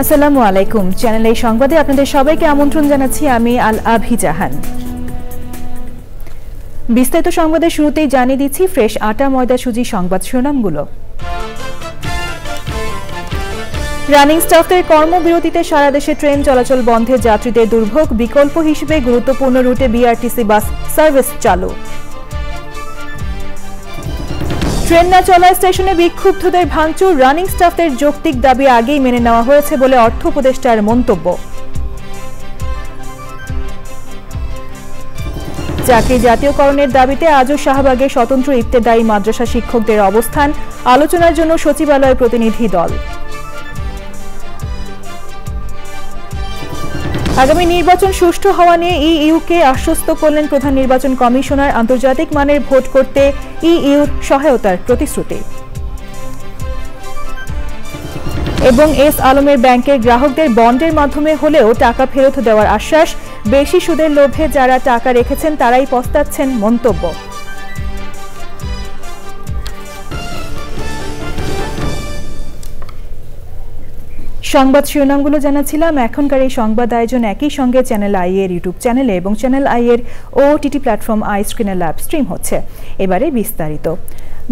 আসসালামু আলাইকুম, চ্যানেল এই সংবাদে আপনাদের সবাইকে আমন্ত্রণ জানাচ্ছি আমি আল আভি জাহান। বিস্তারিত সংবাদের শুরুতেই জানিয়ে দিচ্ছি ফ্রেশ আটা ময়দা সুজি সংবাদ শিরোনামগুলো। রানিং স্টাফদের কর্মবিরতিতে সারা দেশে ট্রেন চলাচল বন্ধে যাত্রীদের দুর্ভোগ, বিকল্প হিসেবে গুরুত্বপূর্ণ রুটে বিআরটিসি বাস সার্ভিস চালু। ট্রেন না চলায় স্টেশনে বিক্ষুব্ধদের ভাঙচুর, রানিং স্টাফদের যৌক্তিক দাবি আগেই মেনে নেওয়া হয়েছে বলে অর্থ উপদেষ্টার মন্তব্য। চাকরি জাতীয়করণের দাবিতে আজও শাহবাগে স্বতন্ত্র ইবতেদায়ী মাদ্রাসা শিক্ষকদের অবস্থান, আলোচনার জন্য সচিবালয়ের প্রতিনিধি দল। আগামী নির্বাচন সুষ্ঠু হওয়া নিয়ে ইইউকে আশ্বস্ত করলেন প্রধান নির্বাচন কমিশনার, আন্তর্জাতিক মানের ভোট করতে ইইউর সহায়তার প্রতিশ্রুতি। এবং এস আলমের ব্যাংকের গ্রাহকদের বন্ডের মাধ্যমে হলেও টাকা ফেরত দেওয়ার আশ্বাস, বেশি সুদের লোভে যারা টাকা রেখেছেন তারাই পস্তাচ্ছেন মন্তব্য। সংবাদ শিরোনামগুলো জানাচ্ছিলাম। এখনকার এই সংবাদ আয়োজন একই সঙ্গে চ্যানেল আই এর ইউটিউব চ্যানেলে এবং চ্যানেল আই এর ওটিটি প্ল্যাটফর্ম আই স্ক্রিনে লাইভ স্ট্রিম হচ্ছে। এবারে বিস্তারিত।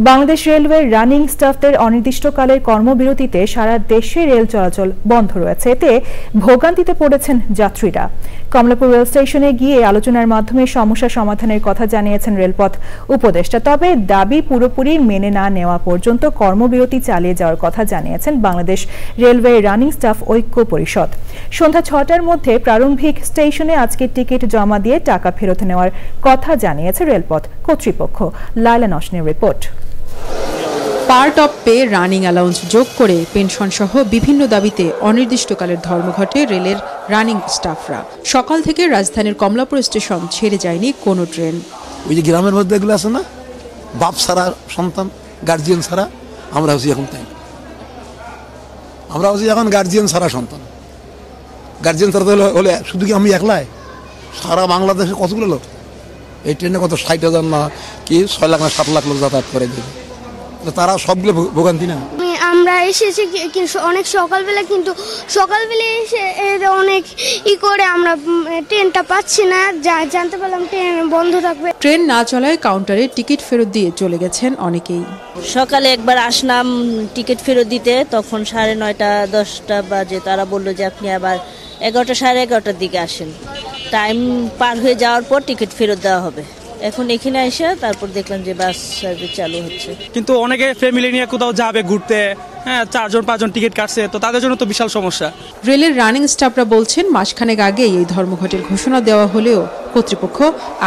বাংলাদেশ রেলওয়ের রানিং স্টাফদের অনির্দিষ্টকালের কর্মবিরতিতে সারা দেশে রেল চলাচল বন্ধ রয়েছে। এতে ভোগান্তিতে পড়েছেন যাত্রীরা। কমলাপুর রেল স্টেশনে গিয়ে আলোচনার মাধ্যমে সমস্যা সমাধানের কথা জানিয়েছেন রেলপথ উপদেষ্টা। তবে দাবি পুরোপুরি মেনে না নেওয়া পর্যন্ত কর্মবিরতি চালিয়ে যাওয়ার কথা জানিয়েছেন বাংলাদেশ রেলওয়ে রানিং স্টাফ ঐক্য পরিষদ। সন্ধ্যা ৬টার মধ্যে প্রারম্ভিক স্টেশনে আজকে টিকিট জমা দিয়ে টাকা ফেরত নেওয়ার কথা জানিয়েছে রেলপথ কর্তৃপক্ষ। লায়লা নওশিনের রিপোর্ট। Part of pay, running allowance যোগ করে পেনশন সহ বিভিন্ন দাবিতে অনির্দিষ্টকালের ধর্মঘটে রেলের রানিং স্টাফরা। সকাল থেকে রাজধানীর কমলাপুর স্টেশন ছেড়ে যায়নি কোনো ট্রেন। ওই যে গ্রামের মধ্যে এগুলো আছে না, বাপ ছাড়া সন্তান, গার্জিয়ান ছাড়া, আমরা হচ্ছি এখন তাই। আমরা হচ্ছি এখন গার্জিয়ান ছাড়া সন্তান। গার্জিয়ান ছাড়া হলে শুধু কি আমি একলাই, সারা বাংলাদেশে কতগুলো লোক এই ট্রেনে কত ৬০,০০০ না কি ৬ লাখ না ৭ লাখ লোক যাতায়াত করে দেবে, তারা সবগুলো ভোগান্তি না। আমরা এসেছি অনেক সকালবেলা, কিন্তু সকালবেলা এসে অনেক করে আমরা ট্রেনটা পাচ্ছি না, জানতে পারলাম ট্রেন বন্ধ থাকবে। ট্রেন না চলায় কাউন্টারে টিকিট ফেরত দিয়ে চলে গেছেন অনেকেই। সকালে একবার আসলাম টিকিট ফেরত দিতে, তখন ৯:৩০ ১০টা বাজে। তারা বললো যে আপনি আবার ১১টা ১১:৩০ দিকে আসেন। টাইম পার হয়ে যাওয়ার পর টিকিট ফেরত দেওয়া হবে। এখন এখানে এসে তারপর দেখলাম যে বাস সার্ভিস চালু হচ্ছে। কিন্তু অনেকে ফ্যামিলি নিয়ে কোথাও যাবে ঘুরতে, ৪-৫ টিকিট কাটছে, তো তাদের জন্য তো বিশাল সমস্যা। রেলের রানিং স্টাফরা বলছেন মাসখানেক আগেই এই ধর্মঘটের ঘোষণা দেওয়া হলেও কর্তৃপক্ষ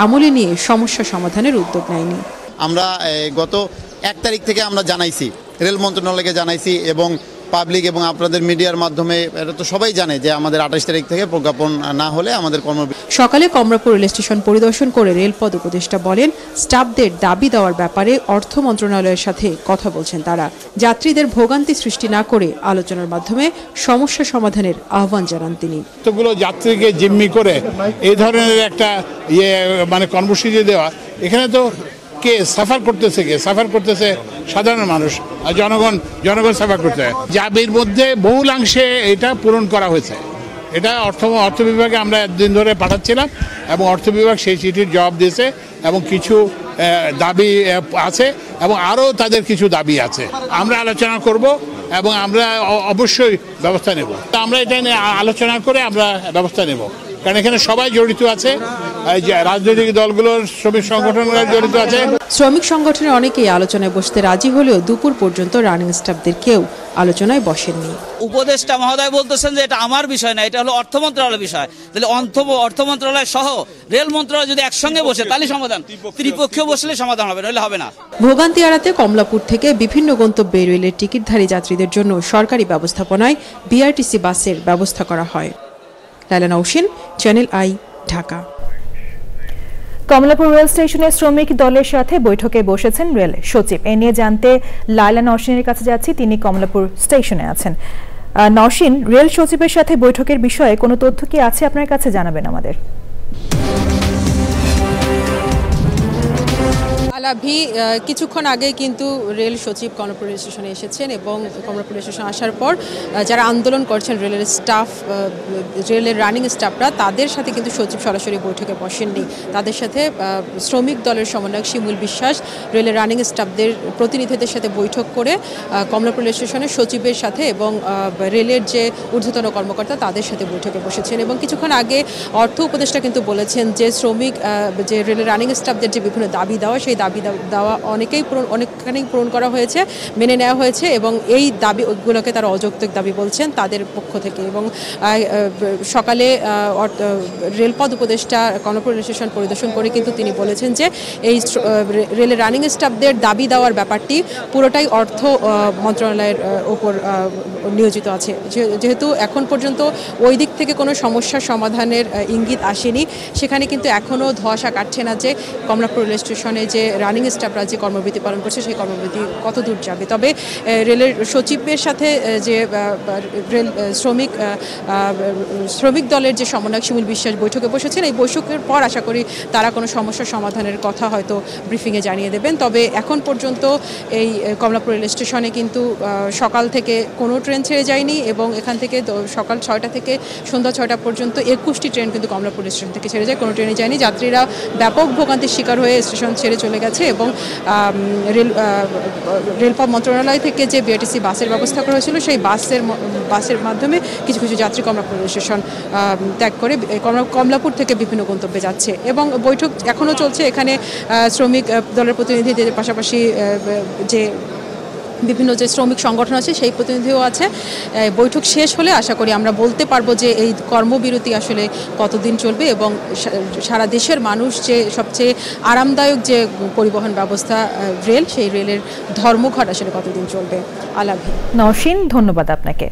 আমলে নিয়ে সমস্যা সমাধানের উদ্যোগ নেয়নি। আমরা গত ১ তারিখ থেকে আমরা জানাইছি, রেল মন্ত্রণালয়কে জানাইছি এবং পাবলিক এবং আপনাদের মিডিয়ার মাধ্যমে এটা তো সবাই জানে যে আমাদের ২৮ তারিখ থেকে প্রজ্ঞাপন না হলে আমাদের সকালে কমলাপুর রেল স্টেশন পরিদর্শন করে রেলপথ উপদেষ্টা বলেন, স্টাফদের দাবি দেওয়ার ব্যাপারে অর্থ মন্ত্রণালয়ের সাথে কথা বলছেন তারা। যাত্রীদের ভোগান্তি সৃষ্টি না করে আলোচনার মাধ্যমে সমস্যা সমাধানের আহ্বান জানান তিনি। এতগুলো যাত্রীকে জিম্মি করে এই ধরনের একটা মানে কর্মসূচি দেওয়া, এখানে তো কে সাফার করতেছে সাধারণ মানুষ, আর জনগণ সাফার করতে। দাবির মধ্যে বহুলাংশে এটা পূরণ করা হয়েছে। এটা অর্থ বিভাগে আমরা একদিন ধরে পাঠাচ্ছিলাম এবং অর্থ বিভাগ সেই চিঠির জবাব দিয়েছে এবং কিছু দাবি আছে এবং আরও তাদের কিছু দাবি আছে। আমরা আলোচনা করব এবং আমরা অবশ্যই ব্যবস্থা নেব। আমরা এটা নিয়ে আলোচনা করে আমরা ব্যবস্থা নেব, কারণ এখানে সবাই জড়িত আছে, রাজনৈতিক দলগুলোর, শ্রমিক সংগঠনগুলো জড়িত আছে। শ্রমিক সংগঠনের অনেকেই আলোচনায় বসতে রাজি হলেও দুপুর পর্যন্ত রানিং স্টাফদের কেউ আলোচনায় বসেননি। উপদেষ্টা মহোদয় বলতেছেন যে এটা আমার বিষয় না, এটা হলো অর্থ মন্ত্রণালয়ের বিষয়। তাহলে অর্থ মন্ত্রণালয় সহ রেল মন্ত্রণালয় যদি একসঙ্গে বসে তাহলে সমাধান, ত্রিপক্ষীয় বসলে সমাধান হবে, নইলে হবে না। ভোগান্তি এড়াতে কমলাপুর থেকে বিভিন্ন গন্তব্যে রেলের টিকিটধারী যাত্রীদের জন্য সরকারি ব্যবস্থাপনায় বিআরটিসি বাসের ব্যবস্থা করা হয়। Laila Nowshin, channel I, Dhaka. Kamalapur rail স্টেশনে শ্রমিক দলের সাথে বৈঠকে বসেছেন রেল সচিব। এ নিয়ে জানতে লায়লা নওশিনের কাছে যাচ্ছি, তিনি কমলাপুর স্টেশনে আছেন। নওশিন, রেল সচিবের সাথে বৈঠকের বিষয়ে কোনো তথ্য কি আছে আপনার কাছে, জানাবেন আমাদের। আলাভি কিছুক্ষণ আগে কিন্তু রেল সচিব কমলাপুর রেল স্টেশনে এসেছেন এবং কমলাপুর রেল স্টেশনে আসার পর যারা আন্দোলন করছেন রেলের স্টাফ, রেলের রানিং স্টাফরা, তাদের সাথে কিন্তু সচিব সরাসরি বৈঠকে বসেননি। তাদের সাথে শ্রমিক দলের সমন্বয়ক শিমুল বিশ্বাস রেলের রানিং স্টাফদের প্রতিনিধিদের সাথে বৈঠক করে কমলাপুর রেল স্টেশনের সচিবের সাথে এবং রেলের যে ঊর্ধ্বতন কর্মকর্তা তাদের সাথে বৈঠকে বসেছেন। এবং কিছুক্ষণ আগে অর্থ উপদেষ্টা কিন্তু বলেছেন যে যে রেলের রানিং স্টাফদের যে বিভিন্ন দাবি দেওয়া, সেই দাবি দেওয়া অনেকখানেই পূরণ করা হয়েছে, মেনে নেওয়া হয়েছে এবং এই দাবিগুলোকে তারা অযৌক্তিক দাবি বলছেন তাদের পক্ষ থেকে। এবং সকালে রেলপথ উপদেষ্টা কমলাপুর রেল স্টেশন পরিদর্শন করে কিন্তু তিনি বলেছেন যে এই রেলের রানিং স্টাফদের দাবি দেওয়ার ব্যাপারটি পুরোটাই অর্থ মন্ত্রণালয়ের ওপর নিয়োজিত আছে। যেহেতু এখন পর্যন্ত ওই দিক থেকে কোনো সমস্যার সমাধানের ইঙ্গিত আসেনি, সেখানে কিন্তু এখনও ধোঁয়াশা কাটছে না যে কমলাপুর রেল স্টেশনে যে রানিং স্টাফরা যে কর্মবিরতি পালন করছে সেই কর্মবিরতি কত দূর যাবে। তবে রেলের সচিবের সাথে যে রেল শ্রমিক দলের যে সমন্বয়ক শিমুল বিশ্বাস বৈঠকে বসেছেন, এই বৈঠকের পর আশা করি তারা কোনো সমস্যার সমাধানের কথা হয়তো ব্রিফিংয়ে জানিয়ে দেবেন। তবে এখন পর্যন্ত এই কমলাপুর রেল স্টেশনে কিন্তু সকাল থেকে কোনো ট্রেন ছেড়ে যায়নি এবং এখান থেকে সকাল 6টা থেকে সন্ধ্যা 6টা পর্যন্ত 21টি ট্রেন কিন্তু কমলাপুর স্টেশন থেকে ছেড়ে যায়, কোনো ট্রেনে যায়নি। যাত্রীরা ব্যাপক ভোগান্তির শিকার হয়ে স্টেশন ছেড়ে চলে গেছে এবং রেলপথ মন্ত্রণালয় থেকে যে বিআরটিসি বাসের ব্যবস্থা করা হয়েছিল সেই বাসের মাধ্যমে কিছু কিছু যাত্রী কমলাপুর স্টেশন ত্যাগ করে কমলাপুর থেকে বিভিন্ন গন্তব্যে যাচ্ছে এবং বৈঠক এখনও চলছে। এখানে শ্রমিক দলের প্রতিনিধিদের পাশাপাশি যে বিভিন্ন যে শ্রমিক সংগঠন আছে সেই প্রতিনিধিও আছে। বৈঠক শেষ হলে আশা করি আমরা বলতে পারবো যে এই কর্মবিরতি আসলে কতদিন চলবে এবং সারা দেশের মানুষ যে সবচেয়ে আরামদায়ক যে পরিবহন ব্যবস্থা রেল, সেই রেলের ধর্মঘট আসলে কতদিন চলবে। আলাভি। নওশিন, ধন্যবাদ আপনাকে।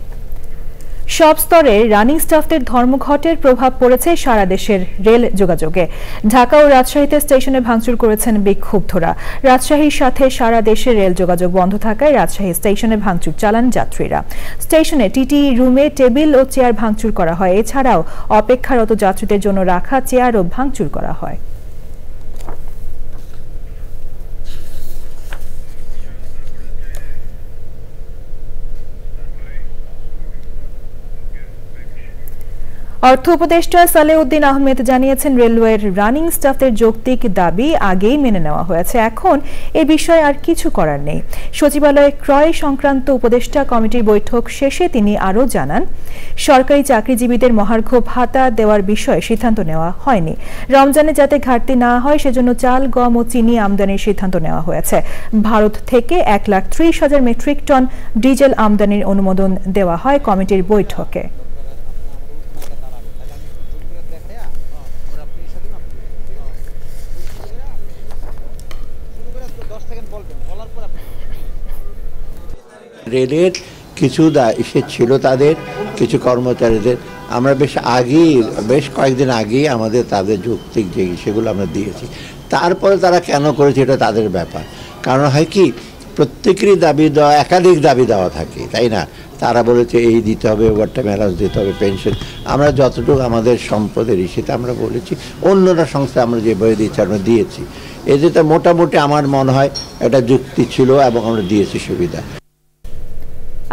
সব স্তরে রানিং স্টাফদের ধর্মঘটের প্রভাব পড়েছে সারা দেশের রেল যোগাযোগে। ঢাকা ও রাজশাহীতে স্টেশনে ভাঙচুর করেছেন বিক্ষুব্ধরা। রাজশাহীর সাথে সারা দেশের রেল যোগাযোগ বন্ধ থাকায় রাজশাহী স্টেশনে ভাঙচুর চালান যাত্রীরা। স্টেশনে টিটি রুমে টেবিল ও চেয়ার ভাঙচুর করা হয়। এছাড়াও অপেক্ষারত যাত্রীদের জন্য রাখা চেয়ারও ভাঙচুর করা হয়। অর্থ উপদেষ্টা সালেউদ্দিন আহমেদ জানিয়েছেন, রেলওয়ের রানিং স্টাফদের যৌক্তিক দাবি আগেই মেনে নেওয়া হয়েছে, এখন এ বিষয়ে আর কিছু করার নেই। সচিবালয়ে ক্রয় সংক্রান্ত উপদেষ্টা কমিটির বৈঠক শেষে তিনি আরও জানান, সরকারি চাকরিজীবীদের মহার্ঘ ভাতা দেওয়ার বিষয়ে সিদ্ধান্ত নেওয়া হয়নি। রমজানে যাতে ঘাটতি না হয় সেজন্য চাল, গম ও চিনি আমদানির সিদ্ধান্ত নেওয়া হয়েছে। ভারত থেকে 1,30,000 মেট্রিক টন ডিজেল আমদানির অনুমোদন দেওয়া হয় কমিটির বৈঠকে। রেলের কিছু ছিল তাদের কিছু কর্মচারীদের আমরা বেশ কয়েকদিন আগেই তাদের যৌক্তিক যে সেগুলো আমরা দিয়েছি। তারপরে তারা কেন করেছে এটা তাদের ব্যাপার। কারণ হয় কি, প্রত্যেকেরই দাবি দেওয়া, একাধিক দাবি দেওয়া থাকে, তাই না? তারা বলেছে এই দিতে হবে, ওভারটাইম অ্যালাউন্স দিতে হবে, পেনশন। আমরা যতটুকু আমাদের সম্পদের সেটা আমরা বলেছি, অন্যরা সংস্থা আমরা যেভাবে দিচ্ছি আমরা দিয়েছি। এতে মোটামুটি আমার মনে হয় একটা যুক্তি ছিল এবং আমরা দিয়েছি সুবিধা।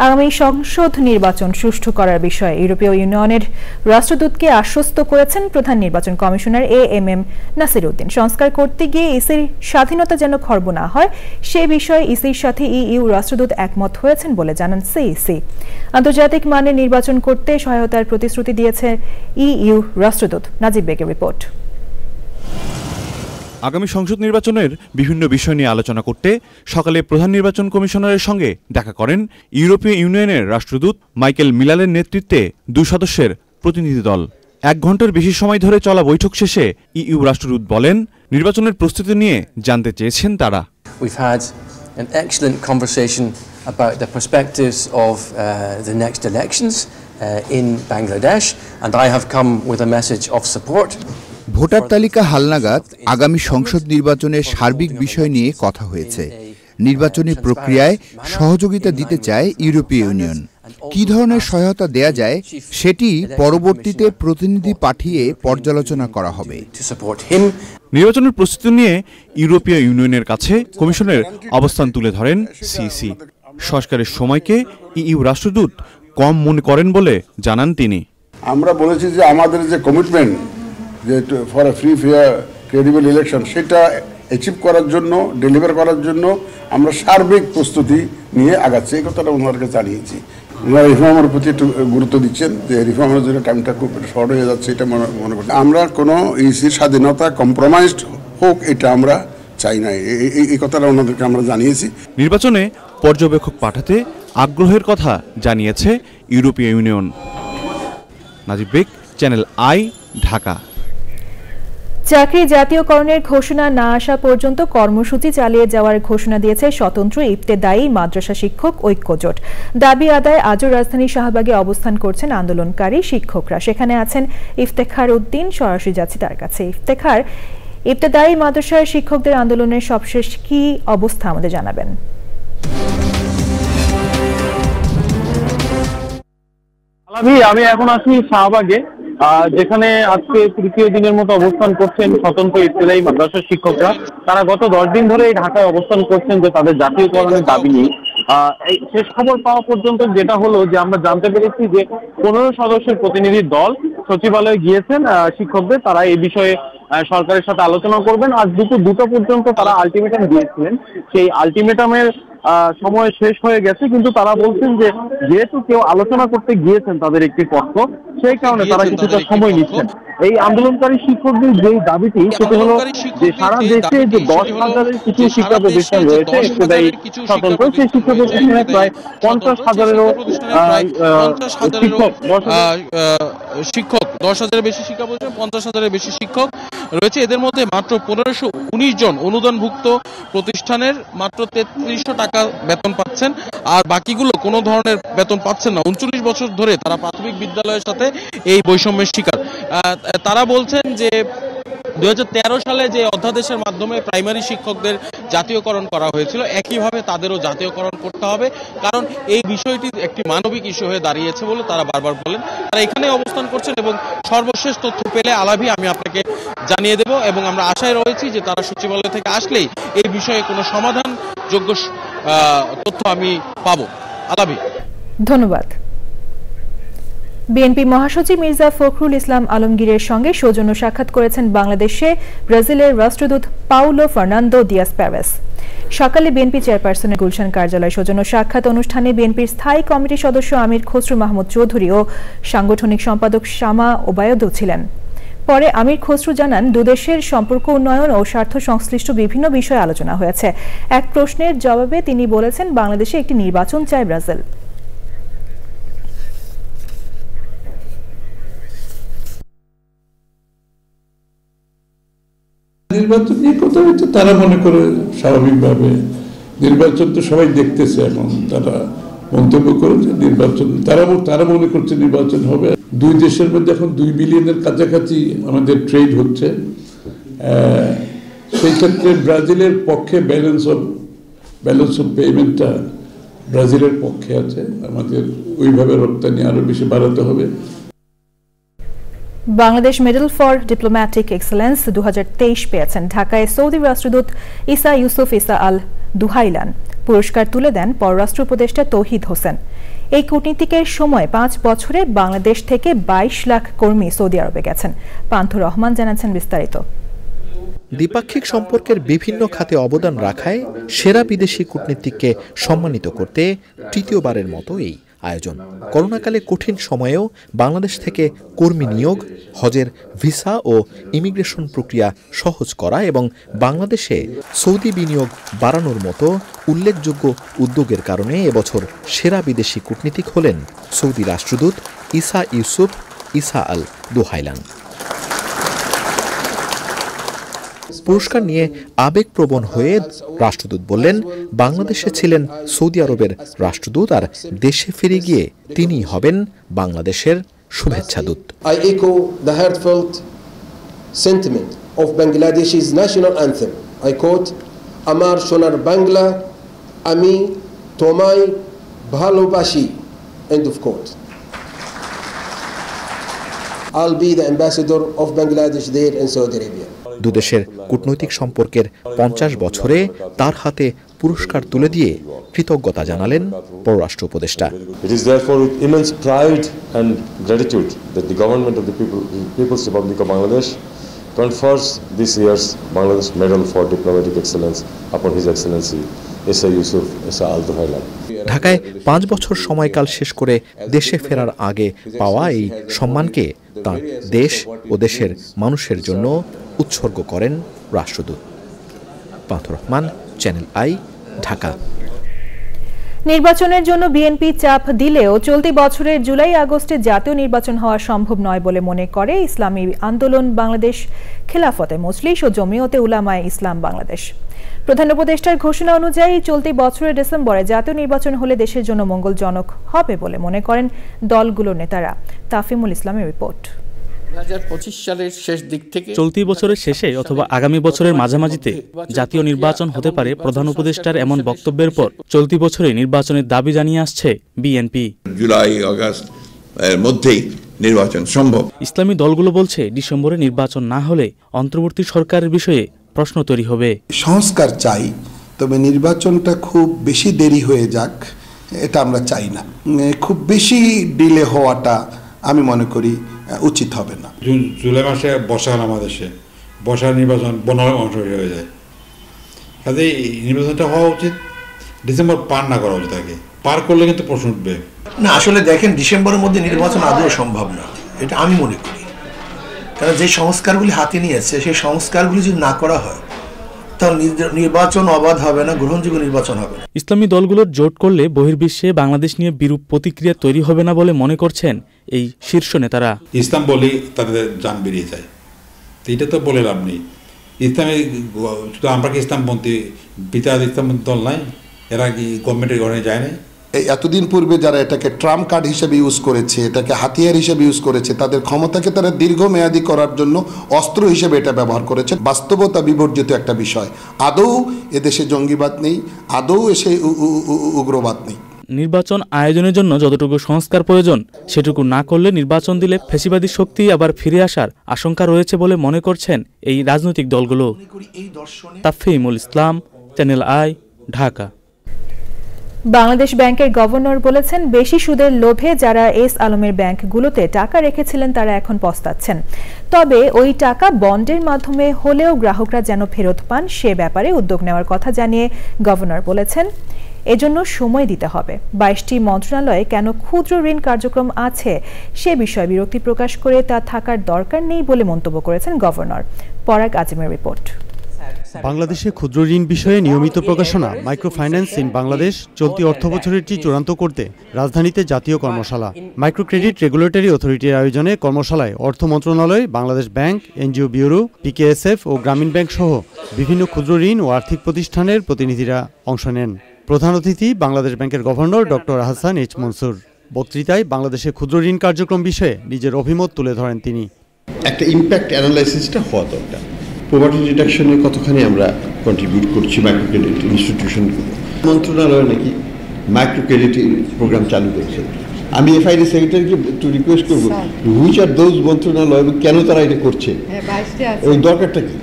আগামী সংসদ নির্বাচন সুষ্ঠু করার বিষয়ে ইউরোপীয় ইউনিয়নের রাষ্ট্রদূতকে আশ্বস্ত করেছেন প্রধান নির্বাচন কমিশনার এএমএম নাসির উদ্দিন। সংস্কার করতে গিয়ে ইসির স্বাধীনতা যেন খর্ব না হয় সে বিষয়ে ইসির সাথে ইইউ রাষ্ট্রদূত একমত হয়েছেন বলে জানান সিইসি। আন্তর্জাতিক মানের নির্বাচন করতে সহায়তার প্রতিশ্রুতি দিয়েছে ইইউ রাষ্ট্রদূত। নাজিব বেগের রিপোর্ট। আগামী সংসদ নির্বাচনের বিভিন্ন বিষয় নিয়ে আলোচনা করতে সকালে প্রধান নির্বাচন কমিশনারের সঙ্গে দেখা করেন ইউরোপীয় ইউনিয়নের রাষ্ট্রদূত মাইকেল মিলালের নেতৃত্বে 2 সদস্যের প্রতিনিধি দল। 1 ঘন্টার বেশি সময় ধরে চলা বৈঠক শেষে ইইউ রাষ্ট্রদূত বলেন, নির্বাচনের প্রস্তুতি নিয়ে জানতে চেয়েছেন তারা। We've had an excellent conversation about the perspectives of the next elections in Bangladesh, and I have come with a message of support. Voter তালিকা হালনাগাদ আগামী সংসদ নির্বাচনের সার্বিক বিষয় নিয়ে কথা হয়েছে। নির্বাচনী প্রক্রিয়ায় সহযোগিতা দিতে চায় ইউরোপীয় ইউনিয়ন। কী ধরনের সহায়তা দেয়া যায় সেটি পরবর্তীতে প্রতিনিধি পাঠিয়ে পর্যালোচনা করা হবে। নির্বাচনের প্রস্তুতি নিয়ে ইউরোপীয় ইউনিয়নের কাছে কমিশনের অবস্থান তুলে ধরেন সিইসি। সংস্কারের সময়কে ইইউ রাষ্ট্রদূত কম মনে করেন বলে জানান তিনি। আমরা বলেছি যে আমাদের যে কমিটমেন্ট যে for a free fair credible election সেটা অ্যাচিভ করার জন্য, ডেলিভার করার জন্য আমরা সার্বিক প্রস্তুতি নিয়ে আগাচ্ছি, এই কথাটা ওনাদেরকে জানিয়েছি। ওনারা রিফর্মের প্রতি একটু গুরুত্ব দিচ্ছেন যে রিফর্মের জন্য টাইমটা খুব শর্ট হয়ে যাচ্ছে, এটা মনে করছি। আমরা কোনো ইসির স্বাধীনতা কম্প্রোমাইজড হোক এটা আমরা চাই না, এই কথাটা ওনাদেরকে আমরা জানিয়েছি। নির্বাচনে পর্যবেক্ষক পাঠাতে আগ্রহের কথা জানিয়েছে ইউরোপীয় union. Najib beg, channel I, Dhaka. চাকরি জাতীয়করণের ঘোষণা না আসা পর্যন্ত কর্মসূচি চালিয়ে যাওয়ার ঘোষণা দিয়েছে স্বতন্ত্র ইবতেদায়ী মাদ্রাসা শিক্ষক ঐক্যজোট। দাবি আদায় আজও রাজধানীর শাহবাগে অবস্থান করছেন আন্দোলনকারী শিক্ষকরা। সেখানে আছেন ইফতেখার উদ্দিন, সরাসরি যাচ্ছি তার কাছে। ইফতেখার, ইবতেদায়ী মাদ্রাসার শিক্ষকদের আন্দোলনের সবশেষ কি অবস্থা আমাদের জানাবেন। আমি এখন আছি শাহবাগে, যেখানে আজকে তৃতীয় দিনের মতো অবস্থান করছেন স্বতন্ত্র ইবতেদায়ী মাদ্রাসার শিক্ষকরা। তারা গত 10 দিন ধরে এই ঢাকায় অবস্থান করছেন যে তাদের জাতীয়করণের দাবি নিয়ে। এই শেষ খবর পাওয়া পর্যন্ত যেটা হলো যে আমরা জানতে পেরেছি যে 15 সদস্যের প্রতিনিধি দল সচিবালয়ে গিয়েছেন শিক্ষকদের, তারা এই বিষয়ে সরকারের সাথে আলোচনা করবেন। আজ দুপুর 2টা পর্যন্ত তারা আলটিমেটাম দিয়েছিলেন, সেই আলটিমেটামের সময় শেষ হয়ে গেছে, কিন্তু তারা বলছেন যে যেহেতু কেউ আলোচনা করতে গিয়েছেন তাদের একটি পক্ষ, সেই কারণে তারা কিছুটা সময় নিচ্ছেন। এই আন্দোলনকারী শিক্ষকদের যে দাবিটি সেটি হলো যে সারা দেশে যে 10,000-এর কিছু শিক্ষা প্রতিষ্ঠান রয়েছে ইবতেদায়ী স্বতন্ত্র, সেই শিক্ষা প্রতিষ্ঠানে প্রায় 50,000-এরও শিক্ষক 10,000-এর বেশি শিক্ষা প্রতিষ্ঠান, 50,000-এর বেশি শিক্ষক রয়েছে। এদের মধ্যে মাত্র 1519 জন অনুদানভুক্ত প্রতিষ্ঠানের মাত্র 3300 টাকা বেতন পাচ্ছেন, আর বাকিগুলো কোনো ধরনের বেতন পাচ্ছেন না। 39 বছর ধরে তারা প্রাথমিক বিদ্যালয়ের সাথে এই বৈষম্যের শিকার। তারা বলছেন যে 2013 সালে যে অধ্যাদেশের মাধ্যমে প্রাইমারি শিক্ষকদের জাতীয়করণ করা হয়েছিল, একইভাবে তাদেরও জাতীয়করণ করতে হবে, কারণ এই বিষয়টি একটি মানবিক ইস্যু হয়ে দাঁড়িয়েছে বলে তারা বারবার বলেন। তারা এখানে অবস্থান করছেন এবং সর্বশেষ তথ্য পেলে আলাভি আমি আপনাকে জানিয়ে দেব, এবং আমরা আশায় রয়েছি যে তারা সচিবালয় থেকে আসলেই এই বিষয়ে কোনো সমাধানযোগ্য তথ্য আমি পাবো। আলাভি, ধন্যবাদ। বিএনপি মহাসচিব মির্জা ফখরুল ইসলাম আলমগীরের সঙ্গে সৌজন্য সাক্ষাৎ করেছেন বাংলাদেশে ব্রাজিলের রাষ্ট্রদূত পাউলো ফার্নান্দো দিয়াস পেরেস। সকালে বিএনপি চেয়ারপারসনের গুলশান কার্যালয়ে সৌজন্য সাক্ষাৎ অনুষ্ঠানে বিএনপির স্থায়ী কমিটির সদস্য আমির খসরু মাহমুদ চৌধুরী ও সাংগঠনিক সম্পাদক শামা ওবায়দও ছিলেন। পরে আমির খসরু জানান, দুদেশের সম্পর্ক উন্নয়ন ও স্বার্থ সংশ্লিষ্ট বিভিন্ন বিষয়ে আলোচনা হয়েছে। এক প্রশ্নের জবাবে তিনি বলেছেন, বাংলাদেশে একটি নির্বাচন চায় ব্রাজিল। নির্বাচন নিয়ে কথা হচ্ছে, তারা মনে করে স্বাভাবিকভাবে নির্বাচন তো সবাই দেখতেছে, এখন তারা মন্তব্য করেছে নির্বাচন, তারা মনে করছে নির্বাচন হবে। দুই দেশের মধ্যে এখন 2 বিলিয়নের কাছাকাছি আমাদের ট্রেড হচ্ছে। সেই ক্ষেত্রে ব্রাজিলের পক্ষে ব্যালেন্স অফ পেমেন্টটা ব্রাজিলের পক্ষে আছে, আমাদের ওইভাবে রপ্তানি আরো বেশি বাড়াতে হবে। Bangladesh medal for diplomatic excellence 2023 পেয়েছেন ঢাকায় সৌদি রাষ্ট্রদূত ইসা ইউসুফ ইসা আল দুহাইলান। পুরস্কার তুলে দেন পররাষ্ট্র উপদেষ্টা তৌহিদ হোসেন। এই কূটনীতিকের সময় 5 বছরে বাংলাদেশ থেকে 22 লাখ কর্মী সৌদি আরবে গেছেন। পান্থ রহমান জানাচ্ছেন বিস্তারিত। দ্বিপাক্ষিক সম্পর্কের বিভিন্ন খাতে অবদান রাখায় সেরা বিদেশি কূটনীতিককে সম্মানিত করতে তৃতীয়বারের মতো এই আয়োজন। করোনাকালে কঠিন সময়েও বাংলাদেশ থেকে কর্মী নিয়োগ, হজের ভিসা ও ইমিগ্রেশন প্রক্রিয়া সহজ করা এবং বাংলাদেশে সৌদি বিনিয়োগ বাড়ানোর মতো উল্লেখযোগ্য উদ্যোগের কারণে এবছর সেরা বিদেশি কূটনীতিক হলেন সৌদি রাষ্ট্রদূত ইসা ইউসুফ ইসা আল দুহাইলান। পুরস্কার নিয়ে আবেগপ্রবণ হয়ে রাষ্ট্রদূত বললেন, বাংলাদেশে ছিলেন সৌদি আরবের রাষ্ট্রদূত, আর দেশে ফিরে গিয়ে তিনিই হবেন বাংলাদেশের শুভেচ্ছাদূত। I echo the heartfelt sentiment of Bangladesh's national anthem. I quote, Amar Shonar Bangla, Ami Tomai Bhalobashi. End of quote. I'll be the ambassador of Bangladesh there in Saudi Arabia. দুদেশের কূটনৈতিক সম্পর্কের 50 বছরে তার হাতে পুরস্কার তুলে দিয়ে কৃতজ্ঞতা জানালেন পররাষ্ট্র উপদেষ্টা। It is therefore with immense pride and gratitude that the government of the People's Republic of Bangladesh confers this year's Bangladesh Medal for Diplomatic Excellence upon His Excellency এসা ইউসুফ এসা আল দোহাইলাম। ঢাকায় 5 বছর সময়কাল শেষ করে দেশে ফেরার আগে পাওয়া এই সম্মানকে তার দেশ ও দেশের মানুষের জন্য উৎসর্গ করেন রাষ্ট্রদূত। পাথর রহমান, চ্যানেল আই, ঢাকা। নির্বাচনের জন্য বিএনপি চাপ দিলেও চলতি বছরের জুলাই আগস্টে জাতীয় নির্বাচন হওয়া সম্ভব নয় বলে মনে করে ইসলামী আন্দোলন বাংলাদেশ, খেলাফতে মজলিস ও জমিয়তে উলামায়ে ইসলাম বাংলাদেশ। প্রধান উপদেষ্টার ঘোষণা অনুযায়ী চলতি বছরের ডিসেম্বরে জাতীয় নির্বাচন হলে দেশের জন্য মঙ্গলজনক হবে বলে মনে করেন দলগুলোর নেতারা। তাফিমুল ইসলামের রিপোর্ট। 2025 সালের শেষ দিক থেকে চলতি বছরের শেষে অথবা আগামী বছরের মাঝামাঝিতে জাতীয় নির্বাচন হতে পারে প্রধান উপদেষ্টার এমন বক্তব্যের পর চলতি বছরে নির্বাচনের দাবি জানিয়ে আসছে বিএনপি। জুলাই আগস্ট এর মধ্যেই নির্বাচন সম্ভব। ইসলামী দলগুলো বলছে ডিসেম্বরে নির্বাচন না হলে অন্তর্বর্তী সরকারের বিষয়ে প্রশ্ন তৈরি হবে। সংস্কার চাই, তবে নির্বাচনটা খুব বেশি দেরি হয়ে যাক এটা আমরা চাই না। খুব বেশি ডিলে হওয়াটা আমি মনে করি উচিত হবে না। জুলাই মাসে বর্ষা হল আমাদের দেশে, বর্ষার নির্বাচন 15 মাস হয়ে যায়, কাজে নির্বাচনটা হওয়া উচিত। ডিসেম্বর পার না করা উচিত, আগে পার করলে কিন্তু প্রশ্ন উঠবে না। আসলে দেখেন, ডিসেম্বরের মধ্যে নির্বাচন আদৌ সম্ভব না, এটা আমি মনে করি। কারণ যে সংস্কারগুলি হাতে নিয়েছে সেই সংস্কারগুলি যদি না করা হয় তাহলে নির্বাচন অবাধ হবে না, গ্রহণযোগ্য নির্বাচন হবে না। ইসলামী দলগুলোর জোট করলে বহির্বিশ্বে বাংলাদেশ নিয়ে বিরূপ প্রতিক্রিয়া তৈরি হবে না বলে মনে করছেন এই শীর্ষ নেতারা। ইসলাম বলি তাদের জান বেরিয়ে যায়, এটা তো বলে লাভ নেই। ইসলামে শুধু আমরা কি ইসলামপন্থী, পিতা ইসলামপন্থী দল নাই, এরা কি গভর্নমেন্টের ঘরে যায় না? এই এতদিন পূর্বে যারা এটাকে ট্রাম্প কার্ড হিসেবে ইউজ করেছে, এটাকে হাতিয়ার হিসেবে ইউজ করেছে, তাদের ক্ষমতাকে তারা দীর্ঘমেয়াদী করার জন্য অস্ত্র হিসেবে এটা ব্যবহার করেছে। বাস্তবতা বিবর্জিত একটা বিষয়। আদৌ এদেশে জঙ্গিবাদ নেই, আদৌ এসে উগ্রবাদ নেই। নির্বাচন আয়োজনের জন্য যতটুকু সংস্কার প্রয়োজন সেটুকু না করলে নির্বাচন দিলে ফ্যাসিবাদী শক্তি আবার ফিরে আসার আশঙ্কা রয়েছে বলে মনে করছেন এই রাজনৈতিক দলগুলো। তাফিমুল ইসলাম, চ্যানেল আই, ঢাকা। বাংলাদেশ ব্যাংকের গভর্নর বলেছেন, বেশি সুদের লোভে যারা এস আলমের ব্যাংকগুলোতে টাকা রেখেছিলেন তারা এখন পস্তাচ্ছেন। তবে ওই টাকা বন্ডের মাধ্যমে হলেও গ্রাহকরা যেন ফেরত পান সে ব্যাপারে উদ্যোগ নেওয়ার কথা জানিয়ে গভর্নর বলেছেন, এজন্য সময় দিতে হবে। 22টি মন্ত্রণালয়ে কেন ক্ষুদ্র ঋণ কার্যক্রম আছে সে বিষয়ে বিরক্তি প্রকাশ করে তা থাকার দরকার নেই বলে মন্তব্য করেছেন গভর্নর। পরাগ আজিমের রিপোর্ট। বাংলাদেশে ক্ষুদ্র ঋণ বিষয়ে নিয়মিত প্রকাশনা মাইক্রো ফাইন্যান্স ইন বাংলাদেশ চলতি অর্থবছরেরটি চূড়ান্ত করতে রাজধানীতে জাতীয় কর্মশালা। মাইক্রো ক্রেডিট রেগুলেটরি অথরিটির আয়োজনে কর্মশালায় অর্থ মন্ত্রণালয়, Bangladesh Bank, NGO bureau, PKSF ও গ্রামীণ ব্যাংক সহ বিভিন্ন ক্ষুদ্র ঋণ ও আর্থিক প্রতিষ্ঠানের প্রতিনিধিরা অংশ নেন। প্রধান অতিথি বাংলাদেশ ব্যাংকের governor doctor Ahsan H Mansur. বক্তৃতায় বাংলাদেশে ক্ষুদ্র ঋণ কার্যক্রম বিষয়ে নিজের অভিমত তুলে ধরেন তিনি। একটা ইম্প্যাক্ট অ্যানালাইসিসটা হওয়া দরকার। পভার্টি রিডাকশনে কতখানি আমরা কন্ট্রিবিউট করছি মাইক্রো ক্রেডিট ইনস্টিটিউশনগুলো। মন্ত্রণালয় নাকি মাইক্রো ক্রেডিট প্রোগ্রাম চালু করেছে। আমি এফআইডি সেক্রেটারিকে একটু রিকোয়েস্ট করবো, হুইচ আর দোজ মন্ত্রণালয় এবং কেন তারা এটা করছে, এবং দরকারটা কি,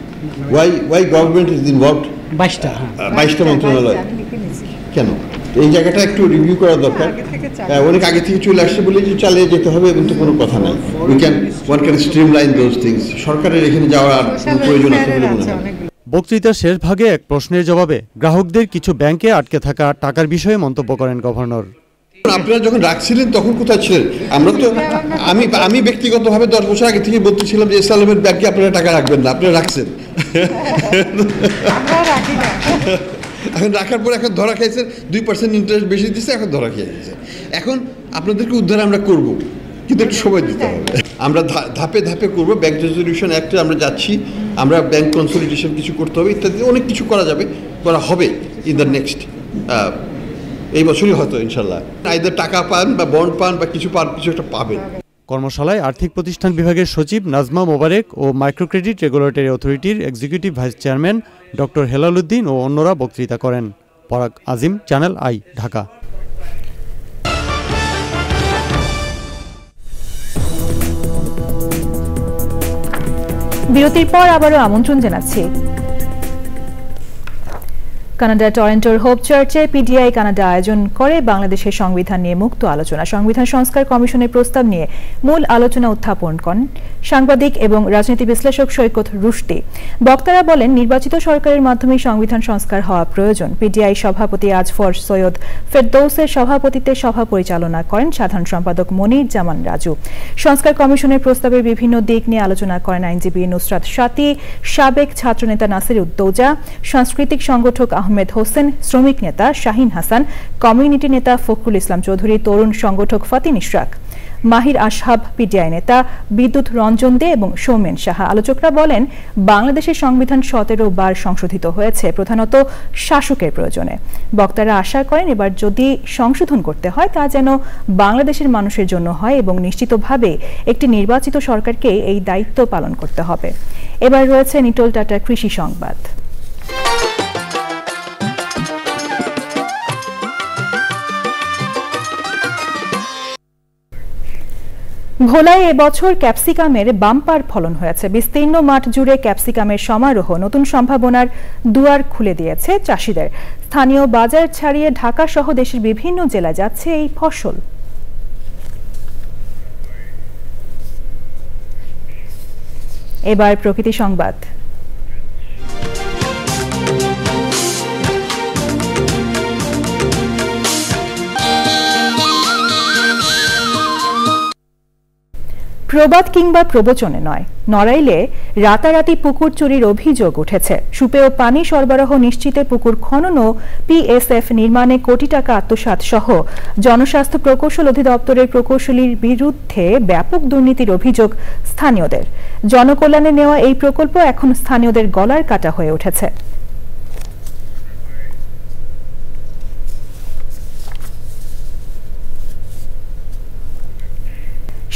ওয়াই গভর্নমেন্ট ইজ ইনভলভড। 22টা মন্ত্রণালয় কেন, এই জায়গাটা একটু রিভিউ করা দরকার। অনেক আগে থেকে চলে আসছে বলে যে চালিয়ে যেতে হবে এবং তো কোনো কথা নাই। One can streamline those things. সরকারের এখানে যাওয়ার প্রয়োজন আছে বলে মনে হয়। বক্তৃতার শেষ ভাগে এক প্রশ্নের জবাবে গ্রাহকদের কিছু ব্যাংকে আটকে থাকা টাকার বিষয়ে মন্তব্য করেন গভর্নর। আপনারা যখন রাখছিলেন তখন কোথায় ছিলেন? আমরা তো আমি ব্যক্তিগতভাবে 10 বছর আগে থেকে বলতেছিলাম যে এস আলমের ব্যাংকে আপনারা টাকা রাখবেন না, আপনারা রাখছেন। এখন রাখার পরে এখন ধরা খেয়েছেন, 2% ইন্টারেস্ট বেশি দিচ্ছে, এখন ধরা খেয়ে গেছে। এখন আপনাদেরকে উদ্ধার আমরা করব, কিন্তু একটু সময় দিতে হবে। আমরা ধাপে ধাপে করব। ব্যাংক রেজলিউশন অ্যাক্টে আমরা যাচ্ছি, আমরা ব্যাংক কনসলিডেশন কিছু করতে হবে ইত্যাদি, অনেক কিছু করা যাবে, করা হবে ইন দ্য নেক্সট এই বছরই হয়তো ইনশাল্লাহ। আইদার টাকা পান বা বন্ড পান বা কিছু পান, কিছু একটা পাবেন। কর্মশালায় আর্থিক প্রতিষ্ঠান বিভাগের সচিব নাজমা মোবারক ও মাইক্রো ক্রেডিট রেগুলেটরি অথরিটির executive vice chairman doctor Helal Uddin ও অন্যরা বক্তৃতা করেন। পরাগ আজিম, চ্যানেল আই, ঢাকা। বিরতির পর আবারও আমন্ত্রণ জানাচ্ছি কানাডা টরন্টোর হোপ চার্চে পিডিআই কানাডা আয়োজন করে বাংলাদেশের সংবিধান নিয়ে মুক্ত আলোচনা। সংবিধান সংস্কার কমিশনের প্রস্তাব নিয়ে মূল আলোচনা উত্থাপন করেন সাংবাদিক এবং রাজনীতি বিশ্লেষক সৈকত রুশদি। বক্তারা বলেন, নির্বাচিত সরকারের মাধ্যমে সংবিধান সংস্কার হওয়া প্রয়োজন। পিডিআই সভাপতি আজফর সৈয়দ ফেরদৌসের সভাপতিত্বে সভা পরিচালনা করেন সাধারণ সম্পাদক মনির জামান রাজু। সংস্কার কমিশনের প্রস্তাবের বিভিন্ন দিক নিয়ে আলোচনা করেন আইনজীবী নুসরাত সাতি, সাবেক ছাত্রনেতা নাসির উদ্দৌজা, সাংস্কৃতিক সংগঠক আহমেদ হোসেন, শ্রমিক নেতা শাহিন হাসান, কমিউনিটি নেতা ফখরুল ইসলাম চৌধুরী, তরুণ সংগঠক ফাতিন ইশরাক, মাহির আশহাব, পিডিআই নেতা বিদ্যুৎ রঞ্জন দে এবং সৌমেন সাহা। আলোচকরা বলেন, বাংলাদেশের সংবিধান 17 বার সংশোধিত হয়েছে, প্রধানত শাসকের প্রয়োজনে। বক্তারা আশা করেন, এবার যদি সংশোধন করতে হয় তা যেন বাংলাদেশের মানুষের জন্য হয় এবং নিশ্চিতভাবে একটি নির্বাচিত সরকারকে এই দায়িত্ব পালন করতে হবে। এবার রয়েছে নিটোল টাটার কৃষি সংবাদ। ভোলায় এবছর ক্যাপসিকামের বাম্পার ফলন হয়েছে। বিস্তীর্ণ মাঠ জুড়ে ক্যাপসিকামের সমারোহ নতুন সম্ভাবনার দুয়ার খুলে দিয়েছে চাষিদের। স্থানীয় বাজার ছাড়িয়ে ঢাকা সহ দেশের বিভিন্ন জেলায় যাচ্ছে এই ফসল। এবার প্রকৃতি সংবাদ। প্রবাদ কিংবা প্রবচনে নয়, নড়াইলে রাতারাতি পুকুর চুরির অভিযোগ উঠেছে। সুপেয় পানি সরবরাহ নিশ্চিতে পুকুর খনন ও পিএসএফ নির্মাণে কোটি টাকা আত্মসাৎ সহ জনস্বাস্থ্য প্রকৌশল অধিদপ্তরের প্রকৌশলীর বিরুদ্ধে ব্যাপক দুর্নীতির অভিযোগ স্থানীয়দের। জনকল্যাণে নেওয়া এই প্রকল্প এখন স্থানীয়দের গলার কাটা হয়ে উঠেছে।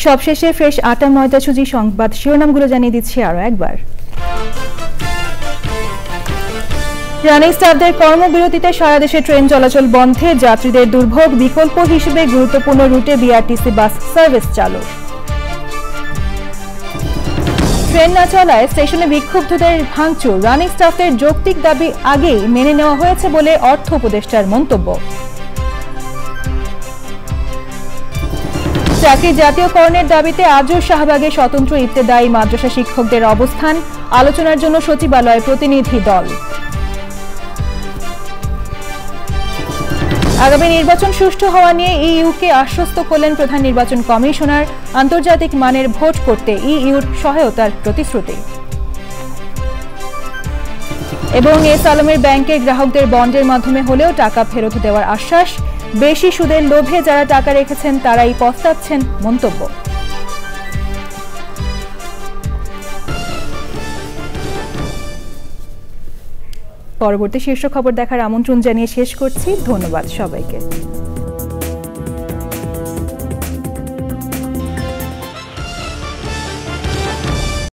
সবশেষে ফ্রেশ আটা ময়দা সুজি সংবাদ শিরোনামগুলো জানিয়ে দিচ্ছি আরো একবার। রানিং স্টাফদের কর্মবিরতিতে সারা দেশে ট্রেন চলাচল বন্ধে, যাত্রীদের দুর্ভোগ। বিকল্প হিসেবে গুরুত্বপূর্ণ রুটে বিআরটিসি বাস সার্ভিস চালু। ট্রেন না চলায় স্টেশনে বিক্ষুব্ধদের ভাঙচুর। রানিং স্টাফদের যৌক্তিক দাবি আগেই মেনে নেওয়া হয়েছে বলে অর্থ উপদেষ্টার মন্তব্য। চাকরি জাতীয়করণের দাবিতে আজও শাহবাগে স্বতন্ত্র ইবতেদায়ী মাদ্রাসা শিক্ষকদের অবস্থান। আলোচনার জন্য সচিবালয়ে প্রতিনিধি দল। আগামী নির্বাচন সুষ্ঠু হওয়া নিয়ে ইইউকে আশ্বস্ত করলেন প্রধান নির্বাচন কমিশনার। আন্তর্জাতিক মানের ভোট করতে ইইউর সহায়তার প্রতিশ্রুতি। এবং এস আলমের ব্যাংকের গ্রাহকদের বন্ডের মাধ্যমে হলেও টাকা ফেরত দেওয়ার আশ্বাস। বেশি সুদের লোভে যারা টাকা রেখেছেন তারাই পস্তাচ্ছেন মন্তব্য। পরবর্তী শীর্ষ খবর দেখার আমন্ত্রণ জানিয়ে শেষ করছি। ধন্যবাদ সবাইকে।